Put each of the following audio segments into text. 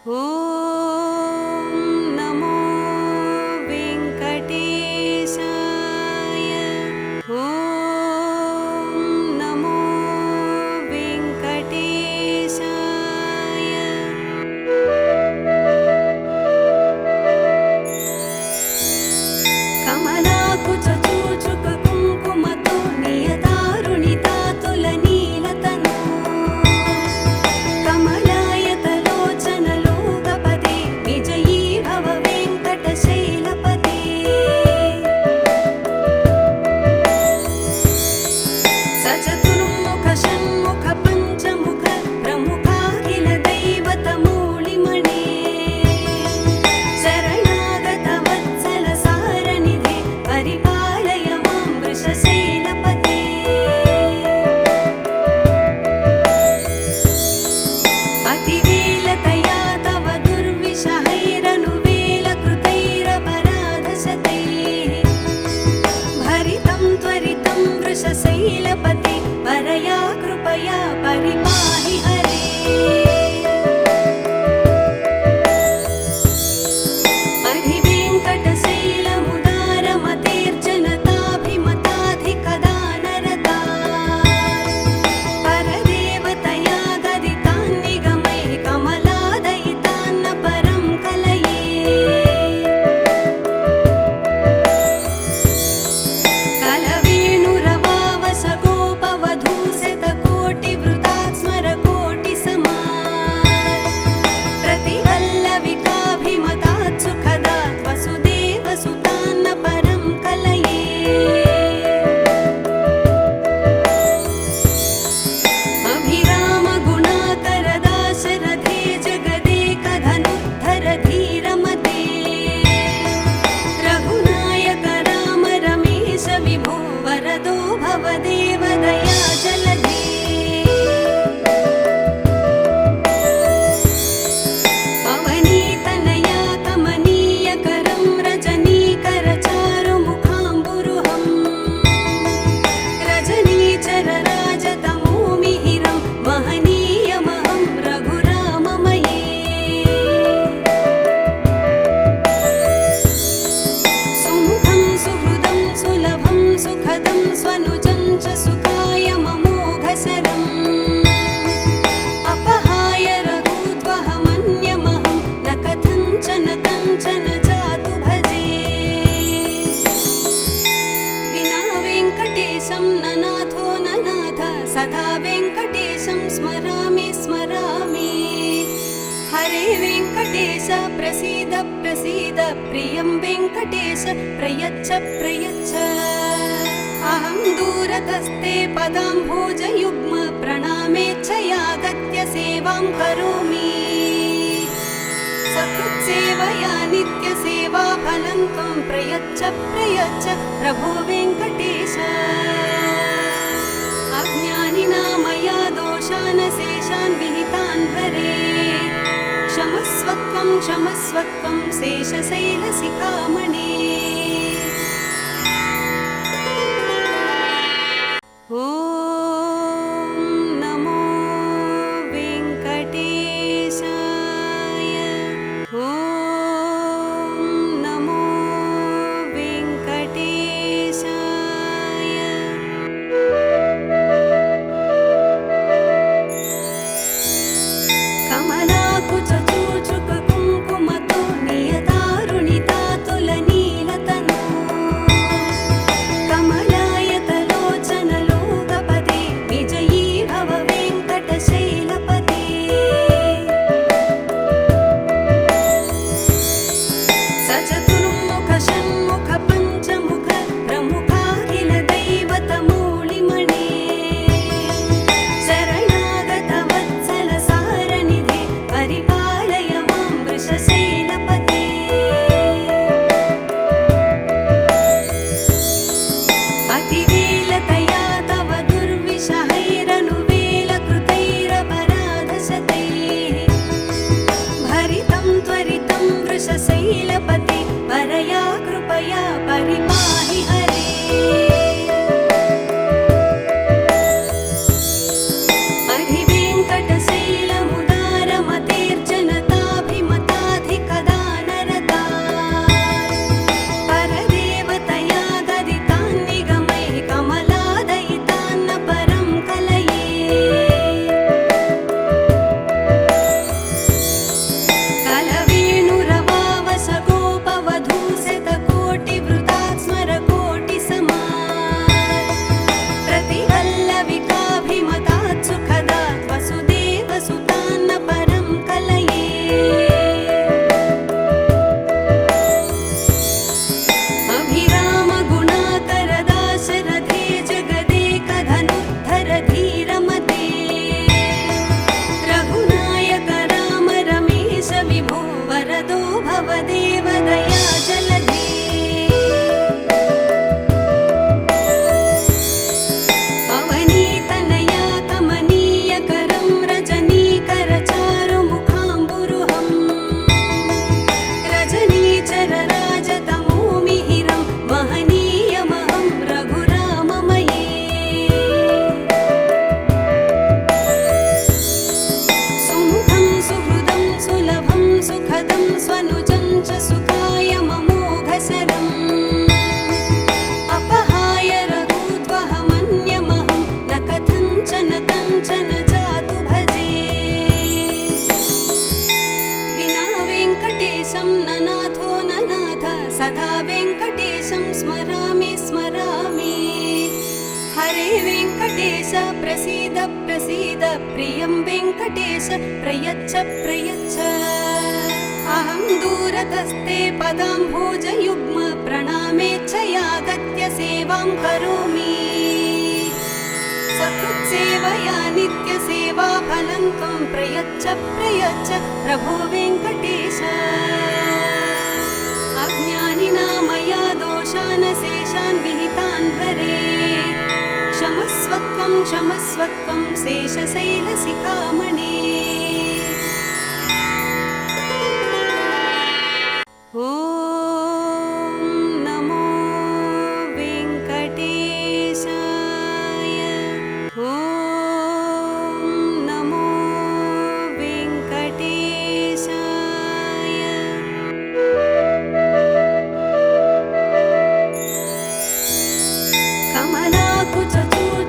ॐ नमो वेङ्कटेशाय। ॐ नमो वेङ्कटेशाय। कमलाकुचूचुककुङ्कुमतो नियतारुणितातुलनीलतनु कमलायतलोचनलोकपदे विजयी भव वेङ्कटशैलपदे। सचतुर्मुख षण्मुख पञ्चमुख प्रमुखाखिल दैवतमूलिमणे शरणागत वत्सल सारनिधे परिपालय मां वृषशैलपते। अतिवेलतया तव दुर्विषहैरनुवेलकृतैरपराधशतैः भरितं त्वरितं वृषशैलपते परया कृपया परिपाहि हरे। अधिवेङ्कटशैलमुदारमतेर्जनताभिमताधिकदानरता परदेवतया गदितान्निगमैः कमलादयितान्न परं कलये। कलवेणुरवावसगोपवधूशतकोटिवृतात् स्मरकोटिसमात् प्रतिवल्लविकाभिमतात् सुखदात् वसुदेवसुतान्न परं कलये। अभिरामगुणाकरदाशरथे जगदेकधनुद्धर धीरमते रघुनायक राम रमेश विभो वरदो भवदेव दया जलधे। अवनीतनया कमनीयकरं रजनीकरचारुमुखाम्बुरुहं रजनीचरराजतमोमिहिरं महनीयमहं रघुराममये। सुमुखं सुहृदं सुलभं सुखदं स्वनुजं च सुखाय ममोघशरम् अपहाय रघूद्वहमन्यमहं न कथञ्चन कञ्चन जातु भजे। विना वेङ्कटेशं ननाथो ननाथ सदा वेङ्कटेशं स्मरामि स्मरामि। हरे वेङ्कटेश प्रसीद प्रसीद प्रियं वेङ्कटेश प्रयच्छ प्रयच्छ। अहं दूरतस्ते पदाम्भोजयुग्म प्रणामेच्छयागत्य सेवां करोमि। सकृत्सेवया नित्यसेवाफलं त्वं प्रयच्छ प्रयच्छ प्रभो वेङ्कटेश। अज्ञानिना मया दोषान् शेषान् विहितान् हरे क्षमस्वत्वं क्षमस्वत्वं शेषशैलशिखामणे। ॐ नमो वेङ्कटेशाय। ॐ नमो वेङ्कटेशाय। कमलाकुचूचुककुङ्कुमतो नियतारुणितातुलनीलतनु कमलायतलोचनलोकपदे विजयी भव वेङ्कटशैलपते। सचतुर्मुख षण्मुख पञ्चमुख प्रमुखाखिल दैवतमूलिमणे शरणागत वत्सल सारनिधे परिपालय मां वृषशैलपते। अतिवेलतया तव दुर्विषहैरनुवेलकृतैरपराधशतैः भरितं त्वरितं वृषशैलपते परया कृपया परिपाहि हरे। अधिवेङ्कटशैलमुदारमतेर्जनताभिमताधिकदानरता भवदेवदया जलधे अवनीतनया कमनीयकरं रजनीकरचारुमुखाम्बुरुहं रजनीचरराजतमोमिहिरं महनीयमहं रघुराममये सुमुखं सुहृदं सुलभं सुखदं स्वनुजं च सुखाय ममोघसरम् अपहाय रघूद्वहमन्यमहं न कथञ्चन कञ्चन जातु भजे विना वेङ्कटेशं न नाथो न नाथ सदा वेङ्कटेशं स्मरामि स्मरामि हरे वेङ्कटेश प्रसीद प्रसीद प्रियं वेङ्कटेश प्रयच्छ प्रयच्छ अहं दूरतस्ते पदाम्भोजयुग्म प्रणामेच्छयागत्य सेवां करोमि सकृत्सेवया नित्यसेवाफलं त्वं प्रयच्छ प्रयच्छ प्रभो वेङ्कटेश अज्ञानिना मया दोषानशेषान् विहितान् हरे क्षमस्वत्वं क्षमस्वत्वं शेषशैलशिखामणे ॐ नमो वेङ्कटेशाय ॐ नमो वेङ्कटेशाय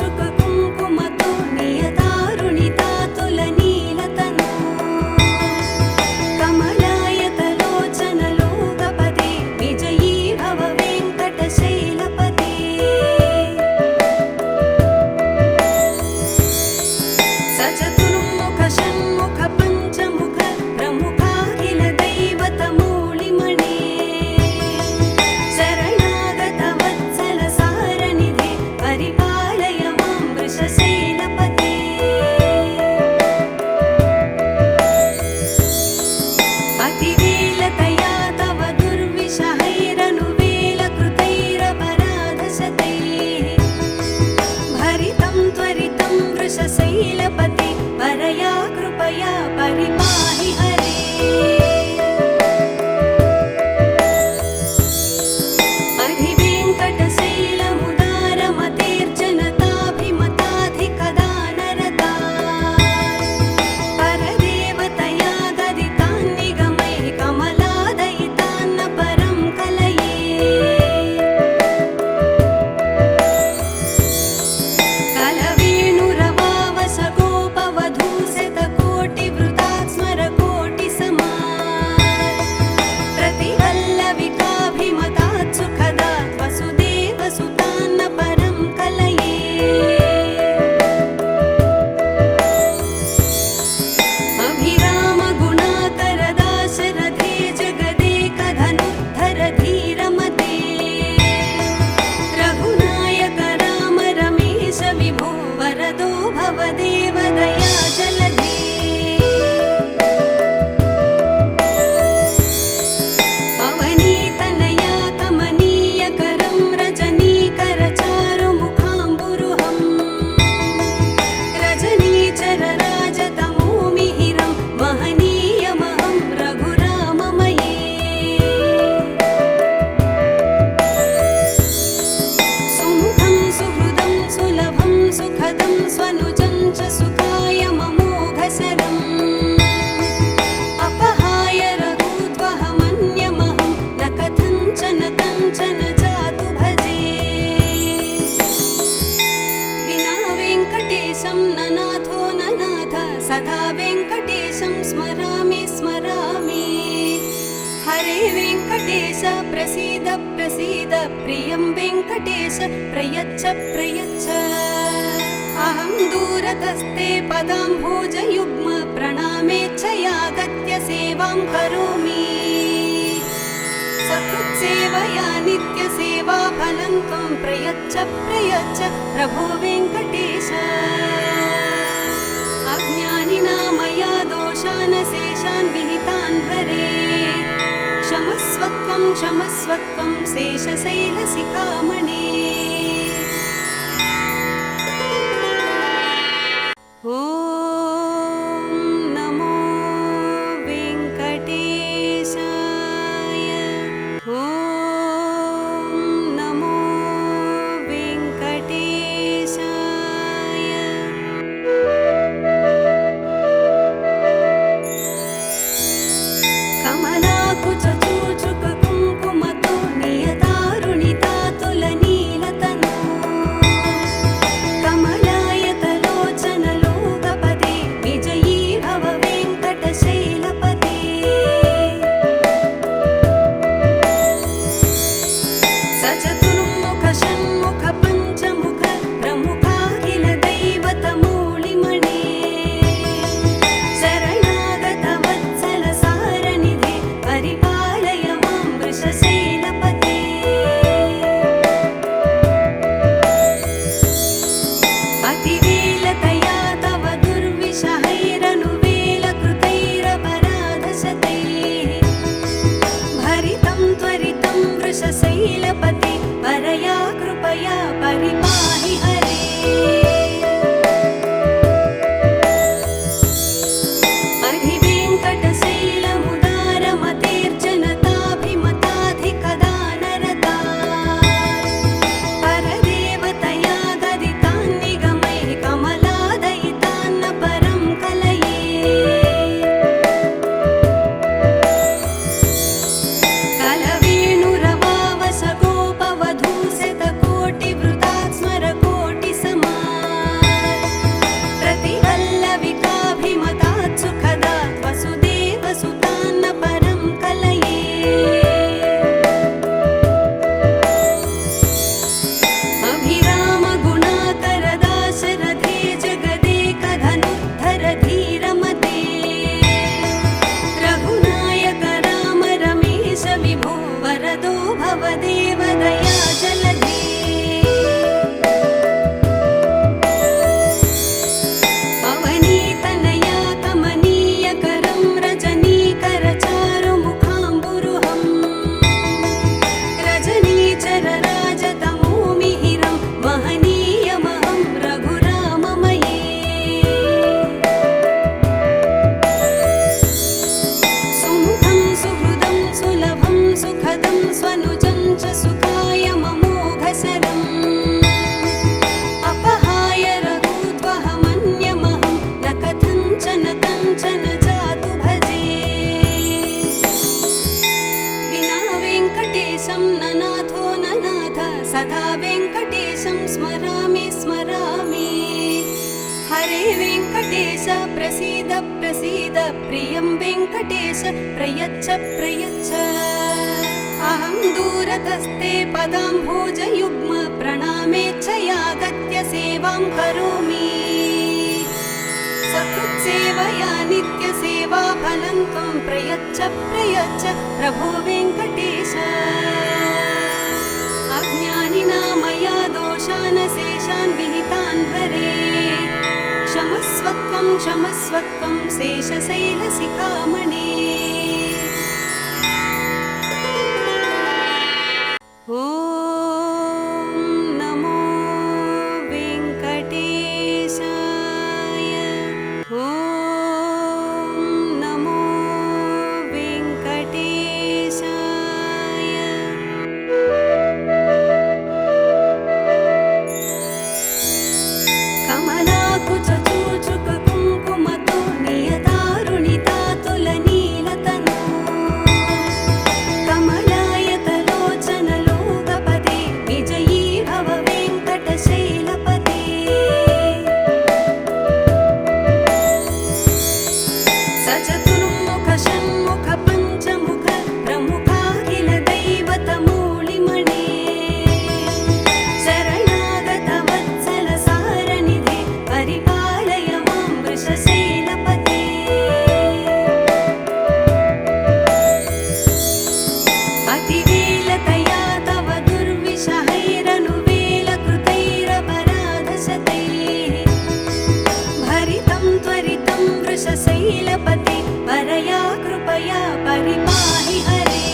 कमलाकुचूचुककुङ्कुमतो नियतारुणितातुलनीलतनु कमलायतलोचनलोकपदे विजयी भव वेङ्कटशैलपते सचतुर्मुख षण्मुख पञ्चमुख प्रमुखाखिल दैवतमौलिमणे शरणागत वत्सल सारनिधे परिपालय मां वृषशैलपते अतिवेलतया तव दुर्विषहैरनुवेलकृतैरपराधशतैः भरितं त्वरितं वृषशैलपते परया कृपया परिपाहि हरे अधिवेङ्कटशैलमुदारमतेर्जनताभिमताधिकदानरता परदेवतया गदितान्निगमैः कमलादयितान्न परं कलये कलवेणुरवावसगोपवधूशतकोटिवृतात् स्मरकोटिसमात् प्रतिवल्लविकाभिमतात् सुखदात् वसुदेवसुतान्न परं कलये अभिरामगुणाकरदाशरथे जगदेकधनुद्धर धीरमते रघुनायक राम रमेश विभो वरदो भवदेवदया जलधे अवनीतनया कमनीयकरं रजनीकरचारुमुखाम्बुरुहं रजनीचरराजतमोमिहिरं महनीयमहं रघुराममये सुमुखं सुहृदं सुलभं सुखदं स्वनुजं च सुखाय ममोघसरम् अपहाय रघूद्वहमन्यमहं न कथञ्चन कञ्चन जातु भजे विना वेङ्कटेशं न नाथो न नाथ सदा वेङ्कटेशं स्मरामि स्मरामि हरे वेङ्कटेश प्रसीद प्रसीद प्रियं वेङ्कटेश प्रयच्छ प्रयच्छ अहं दूरतस्ते पदाम्भोजयुग्म प्रणामेच्छयागत्य सेवां करोमि सकृत्सेवया नित्यसेवाफलं त्वं प्रयच्छ प्रयच्छ प्रभो वेङ्कटेश अज्ञानिना मया दोषानशेषान् विहितान् हरे क्षमस्वत्वं शेषशैलशिखामणे ॐ नमो वेङ्कटेशाय ॐ नमो वेङ्कटेशाय कमलाकुचूचुककुङ्कुमतो नियतारुणितातुलनीलतनो कमलायतलोचनलोकपदे विजयी भव वेङ्कटशैलपते सचतुर्मुख षण्मुख पञ्चमुख प्रमुखाखिल दैवतमूलिमणे शरणागत वत्सल सारनिधे परिपालय मां वृषशैलपते अतिवेलतया तव दुर्विषहैरनुवेलकृतैरपराधशतैः भरितं त्वरितं वृषशैलपते परया कृपया परिपाहि हरे अधिवेङ्कटशैलमुदारमतेर्जनताभिमताधिकदानरता परदेवतया गदितान्निगमैः कमलादयितान्न परं कलये कलवेणुरवावसगोपवधूशतकोटिवृतात् स्मरकोटिसमात् प्रतिवल्लविकाभिमतात् सुखदात् वसुदेवसुतान्न परं कलये अभिरामगुणाकरदाशरथे जगदेकधनुद्धर धीरमते रघुनायक राम रमेश विभो वरदो भवदेव दयाजलधे अवनीतनया कमनीयकरं रजनीकरचारुमुखाम्बुरुहं रजनीचरराजतमोमिहिरं महनीयमहं रघुराममये सुमुखं सुहृदं सुलभं सुखदं स्वनुजं च सुखाय ममोघशरम् अपहाय रघूत्वहमन्यमहं न कथञ्चन कञ्चन जातु भजे विना वेङ्कटेशं न नाथो न नाथ सदा वेङ्कटेशं स्मरामि स्मरामि हरे वेङ्कटेश प्रसीद प्रसीद प्रियं वेङ्कटेश प्रयच्छ प्रयच्छ अहं दूरतस्ते पदाम्भोजयुग्म प्रणामेच्छयागत्य सेवां करोमि सकृत्सेवया नित्यसेवाफलं त्वं प्रयच्छ प्रयच्छ प्रभो वेङ्कटेश अज्ञानिना मया दोषान् शेषान् विहितान् हरे क्षमस्वत्वं क्षमस्वत्वं शेषशैलशिखामणे ॐ नमो वेङ्कटेशाय ॐ नमो वेङ्कटेशाय कमलाकुचूचुककुङ्कुमतो नियतारुणितातुलनीलतनो कमलायतलोचनलोकपदे विजयी भव वेङ्कटशैलपते सचतुर्मुख षण्मुख पञ्चमुख प्रमुखाखिल दैवतमूलिमणे शरणागत वत्सल सारनिधे परिपालय मां वृषशैलपते अतिवेलतया तव दुर्विषहैरनुवेलकृतैरपराधशतैः भरितं त्वरितं वृषशैलपते परया कृपया परिपाहि हरे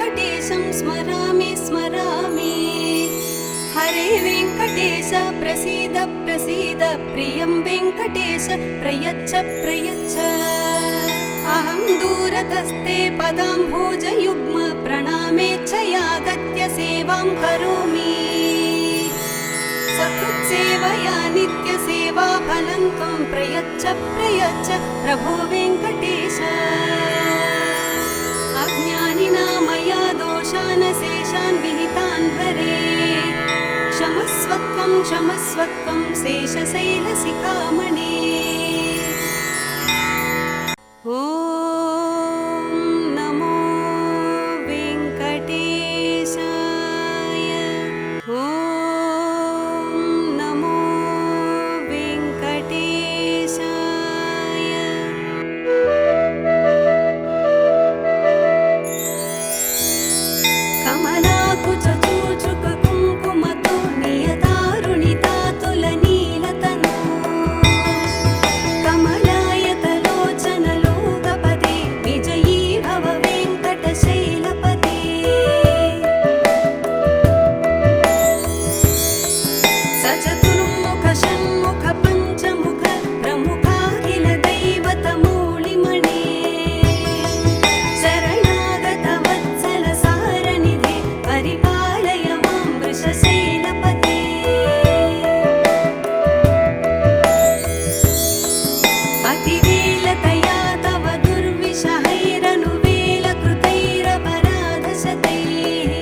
वेङ्कटेशं स्मरामि स्मरामि हरे वेङ्कटेश प्रसीद प्रसीद प्रियं वेङ्कटेश प्रयच्छ प्रयच्छ अहं दूरतस्ते पदाम्भोजयुग्म प्रणामेच्छयागत्य सेवां करोमि सकृत्सेवया नित्यसेवा फलं त्वं प्रयच्छ प्रयच्छ प्रभो वेङ्कटेश अज्ञानिना मया दोषान् शेषान् विहितान् हरे क्षमस्वत्वं क्षमस्वत्वं शेषशैलशिखामणे ॐ नमो वेङ्कटेशाय ॐ नमो वेङ्कटेशाय कमलाकुचूचुककुङ्कुमतो नियतारुणितातुलनीलतनो कमलायतलोचनलोकपदे विजयी भव वेङ्कटशैलपते सचतुर्मुख षण्मुख पञ्चमुख प्रमुखाखिल दैवतमूलिमणे शरणागत वत्सल सारनिधे परिपालय मां वृषशैलपते अतिवेलतया तव दुर्विषहैरनुवेलकृतैरपराधशतैः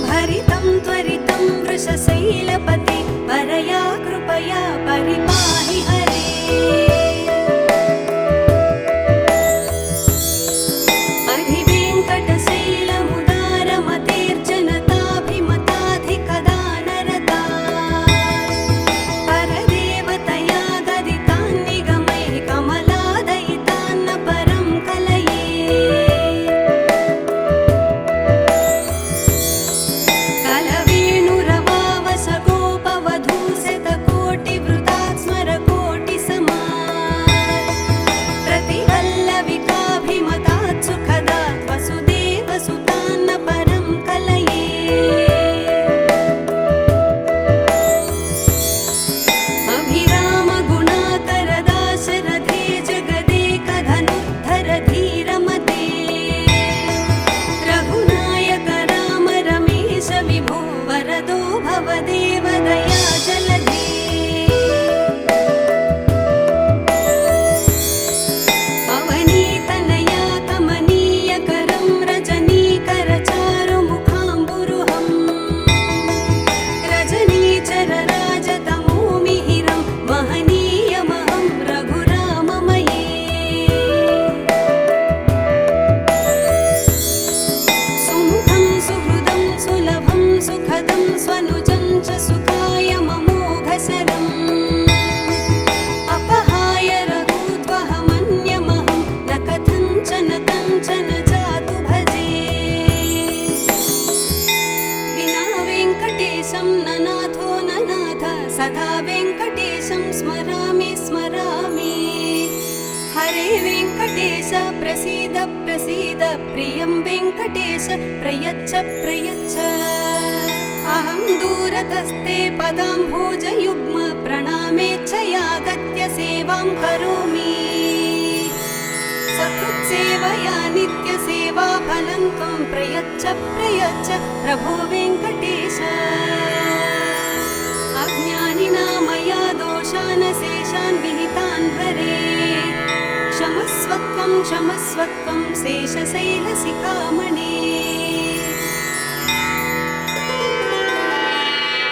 भरितं त्वरितं वृषशैलपते परया कृपया परिपाहि हरे अधिवेङ्कटशैलमुदारमतेर्जनताभिमताधिकदानरता परदेवतया गदितान् निगमैः कमलादयितान्न परं कलये कलवेणुरवावसगोपवधूशतकोटिवृतात् स्मरकोटिसमात् प्रतिवल्लविकाभिमतात् सुखदात् वसुदेवसुतान्न परं कलये अभिरामगुणाकरदाशरथे जगदेकधनुद्धर धीरमते रघुनायक राम रमेश विभो वरदो भवदेव दयाजलधे अवनीतनया कमनीयकरं रजनीकरचारुमुखाम्बुरुहं रजनीचरराजतमोमिहिरं महनीयमहं रघुराममये सुमुखं सुहृदं सुलभं सुखदं स्वनुजं च सुखाय ममोघशरम् अपहाय रघूत्वहमन्यमहं न कथञ्चन कञ्चन जातु भजे विना वेङ्कटेशं न नाथो न नाथ सदा वेङ्कटेशं स्मरामि स्मरामि हरे वेङ्कटेश प्रसीद प्रसीद प्रियं वेङ्कटेश प्रयच्छ प्रयच्छ अहं दूरतस्ते पदाम्भोजयुग्म प्रणामेच्छयागत्य सेवां करोमि सकृत्सेवया नित्यसेवा फलं त्वं प्रयच्छ प्रयच्छ प्रभो वेङ्कटेश अज्ञानिना मया दोषान् शेषान् विहितान् हरे क्षमस्वत्वं क्षमस्वत्वं शेषशैलशिखामणे